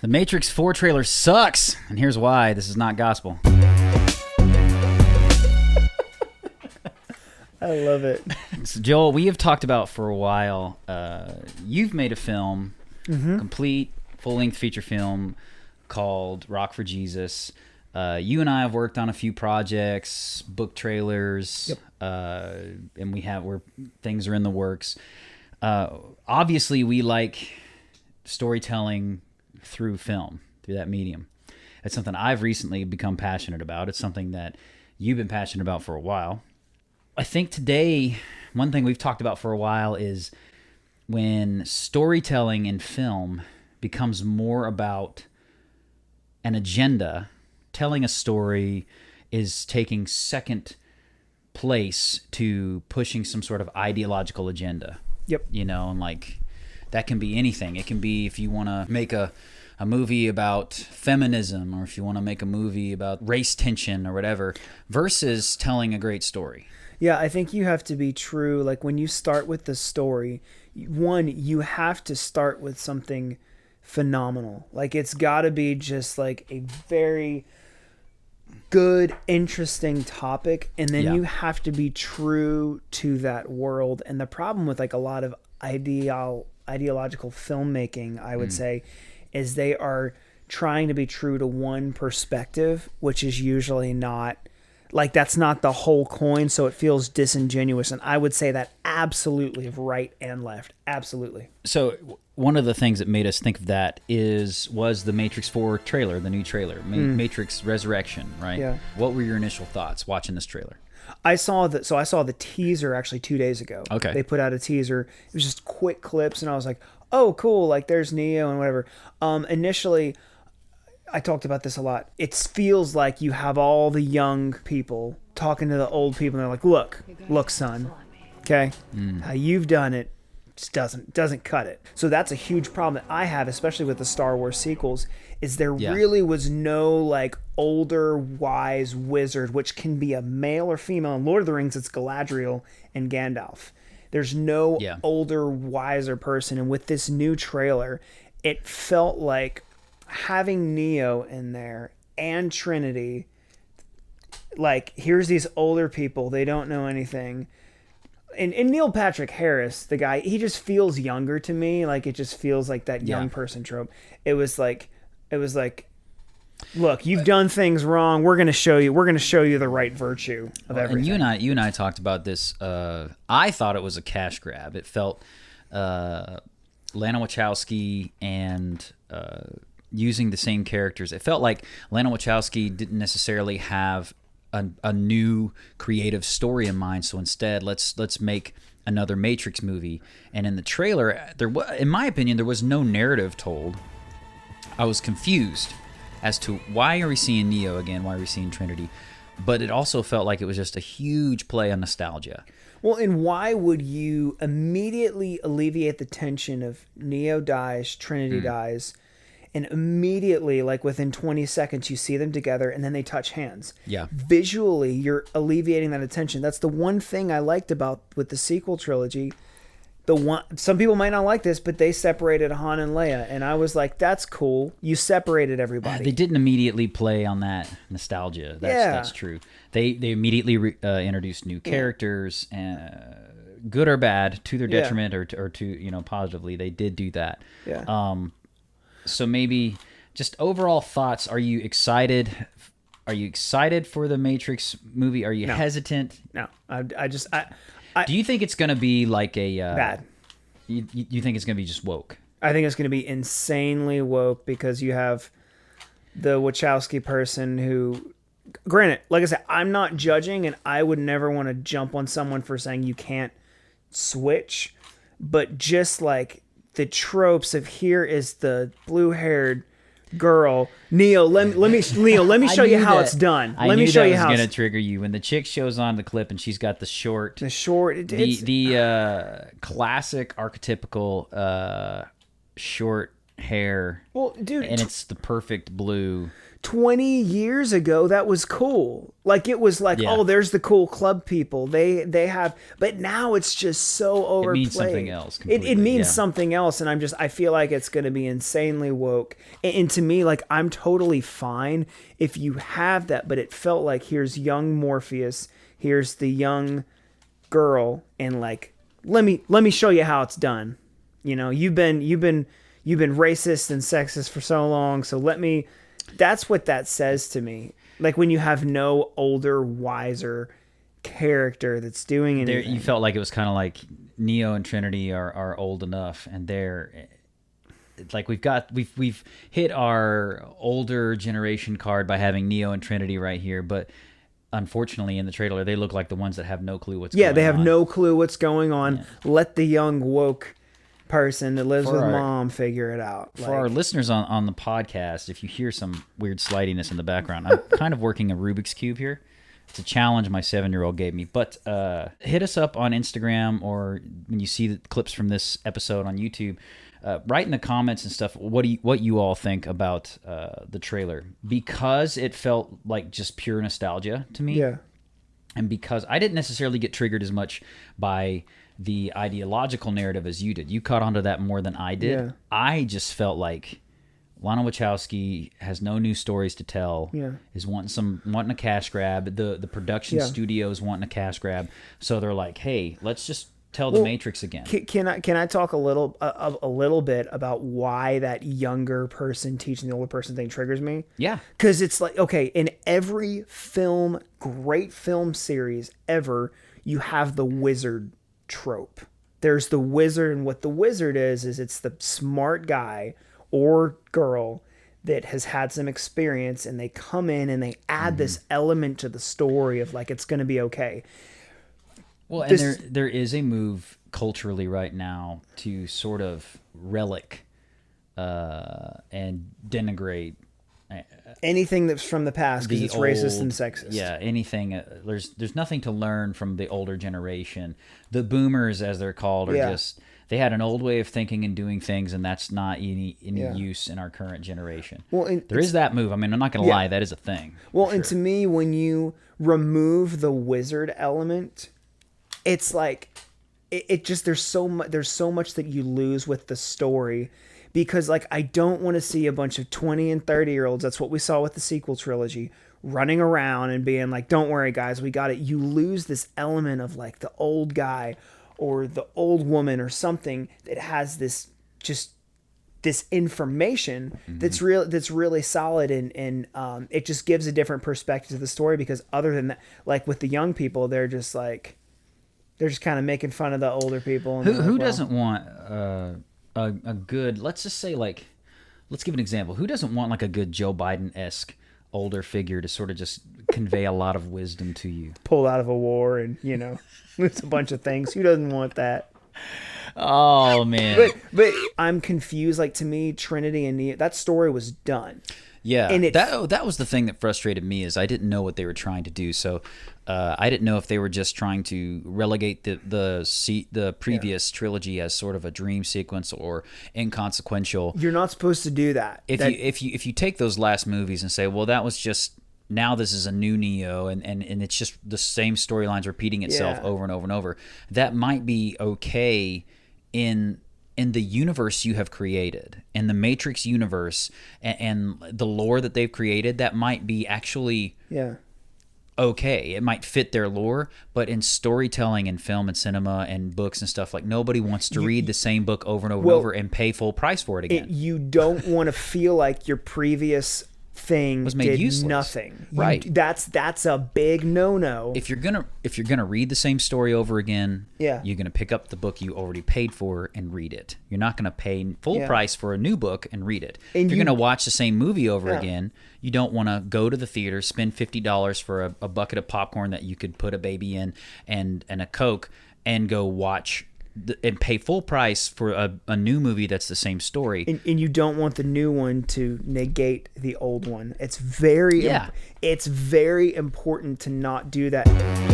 The Matrix 4 trailer sucks, and here's why. This is not gospel. I love it. So Joel, we have talked about for a while, you've made a film, complete, full-length feature film called Rock for Jesus. You and I have worked on a few projects, book trailers, and things are in the works. Obviously, we like storytelling through film, through that medium. It's something I've recently become passionate about. It's something that you've been passionate about for a while. I think today, one thing we've talked about for a while is when storytelling in film becomes more about an agenda. Telling a story is taking second place to pushing some sort of ideological agenda. Yep. You know, and like that can be anything. It can be if you want to make a movie about feminism, or if you want to make a movie about race tension or whatever, versus telling a great story. Yeah, I think you have to be true. Like when you start with the story, one, you have to start with something phenomenal. Like it's got to be just like a very good, interesting topic, and then you have to be true to that world. And the problem with like a lot of ideological filmmaking, I would say, is they are trying to be true to one perspective, which is usually not, like that's not the whole coin, so it feels disingenuous. And I would say that absolutely of right and left. Absolutely. So one of the things that made us think of that was the Matrix 4 trailer, the new trailer, Matrix Resurrection, right? Yeah. What were your initial thoughts watching this trailer? I saw the teaser actually 2 days ago. Okay. They put out a teaser. It was just quick clips, and I was like, oh, cool, like there's Neo and whatever. Initially, I talked about this a lot. It feels like you have all the young people talking to the old people, and they're like, look, son, okay? How you've done it just doesn't cut it. So that's a huge problem that I have, especially with the Star Wars sequels, is there really was no like older wise wizard, which can be a male or female. In Lord of the Rings, it's Galadriel and Gandalf. There's no older, wiser person. And with this new trailer, it felt like having Neo in there and Trinity, like here's these older people, they don't know anything. And Neil Patrick Harris, the guy, he just feels younger to me. Like it just feels like that young person trope. It was like, look, you've done things wrong. We're gonna show you the right virtue of everything. And you and I talked about this. I thought it was a cash grab. It felt Lana Wachowski and using the same characters. It felt like Lana Wachowski didn't necessarily have a new creative story in mind. So instead, let's make another Matrix movie. And in the trailer, in my opinion, there was no narrative told. I was confused as to why are we seeing Neo again? Why are we seeing Trinity? But it also felt like it was just a huge play on nostalgia. Well, and why would you immediately alleviate the tension of Neo dies, Trinity dies, and immediately, like within 20 seconds, you see them together and then they touch hands. Yeah. Visually, you're alleviating that attention. That's the one thing I liked about with the sequel trilogy. Some people might not like this, but they separated Han and Leia, and I was like, "That's cool. You separated everybody." They didn't immediately play on that nostalgia. That's true. They immediately introduced new characters, good or bad, to their detriment or to positively. They did do that. Yeah. So maybe just overall thoughts. Are you excited? Are you excited for the Matrix movie? Are you hesitant? No. Do you think it's going to be like a... bad. You think it's going to be just woke? I think it's going to be insanely woke because you have the Wachowski person who... Granted, like I said, I'm not judging, and I would never want to jump on someone for saying you can't switch. But just like the tropes of here is the blue-haired girl, Neo. Let me show you how it's done. Let me show you how it's going to trigger you when the chick shows on the clip and she's got the classic archetypical short hair. Well, dude, and it's the perfect blue. 20 years ago, that was cool. Like, it was like, oh, there's the cool club people. They have, but now it's just so overplayed. It means something else. It means something else, and I feel like it's going to be insanely woke. And to me, like, I'm totally fine if you have that, but it felt like here's young Morpheus, here's the young girl, and like, let me show you how it's done. You know, you've been racist and sexist for so long, so let me. That's what that says to me. Like, when you have no older, wiser character that's doing anything. You felt like it was kind of like Neo and Trinity are old enough, and they're like we've hit our older generation card by having Neo and Trinity right here, but unfortunately in the trailer they look like the ones that have no clue what's going on. Yeah, they have no clue what's going on. Yeah. Let the young woke person that lives with mom figure it out. For our listeners on the podcast, if you hear some weird slidiness in the background, I'm kind of working a Rubik's Cube here. It's a challenge my 7-year-old gave me. But hit us up on Instagram, or when you see the clips from this episode on YouTube, write in the comments and stuff what you all think about the trailer, because it felt like just pure nostalgia to me. Yeah. And because I didn't necessarily get triggered as much by the ideological narrative as you did. You caught onto that more than I did. Yeah. I just felt like Lana Wachowski has no new stories to tell. Yeah. Is wanting a cash grab. The production studio is wanting a cash grab. So they're like, hey, let's just tell the Matrix again. Can I talk a little bit about why that younger person teaching the older person thing triggers me? Yeah. Because it's like, okay, in every great film series ever, you have the wizard trope. There's the wizard, and what the wizard is it's the smart guy or girl that has had some experience, and they come in and they add this element to the story of like, it's going to be okay. Well, and there is a move culturally right now to sort of relic and denigrate anything that's from the past because it's racist and sexist. Yeah, anything. There's nothing to learn from the older generation. The boomers, as they're called, are just, they had an old way of thinking and doing things, and that's not any use in our current generation. Well, there is that move. I mean, I'm not going to lie, that is a thing. Well, and to me, when you remove the wizard element, it's like it just there's so much that you lose with the story. Because, like, I don't want to see a bunch of 20 and 30-year-olds, that's what we saw with the sequel trilogy, running around and being like, don't worry, guys, we got it. You lose this element of, like, the old guy or the old woman or something that has this information that's really solid, and it just gives a different perspective to the story, because other than that, like, with the young people, they're just kind of making fun of the older people. And who doesn't want... a good, let's just say, like, let's give an example. Who doesn't want like a good Joe Biden-esque older figure to sort of just convey a lot of wisdom to you? Pull out of a war and, it's a bunch of things. Who doesn't want that? Oh, man. But I'm confused. Like, to me, Trinity and Neo, that story was done. Yeah, and that was the thing that frustrated me, is I didn't know what they were trying to do. So I didn't know if they were just trying to relegate the previous trilogy as sort of a dream sequence or inconsequential. You're not supposed to do that. If you take those last movies and say, well, that was just, now this is a new Neo, and it's just the same storylines repeating itself over and over and over, that might be okay in the universe you have created, in the Matrix universe, and the lore that they've created. That might be actually okay. It might fit their lore, but in storytelling and film and cinema and books and stuff, like, nobody wants to read the same book over and over and over and pay full price for it again. You don't want to feel like your previous thing was made useless. Nothing. Right. That's a big no-no. If you're gonna read the same story over again, you're gonna pick up the book you already paid for and read it. You're not gonna pay full price for a new book and read it. And if you're gonna watch the same movie over again, you don't want to go to the theater, spend $50 for a bucket of popcorn that you could put a baby in and a Coke, and go watch and pay full price for a new movie that's the same story. And you don't want the new one to negate the old one. It's very important to not do that.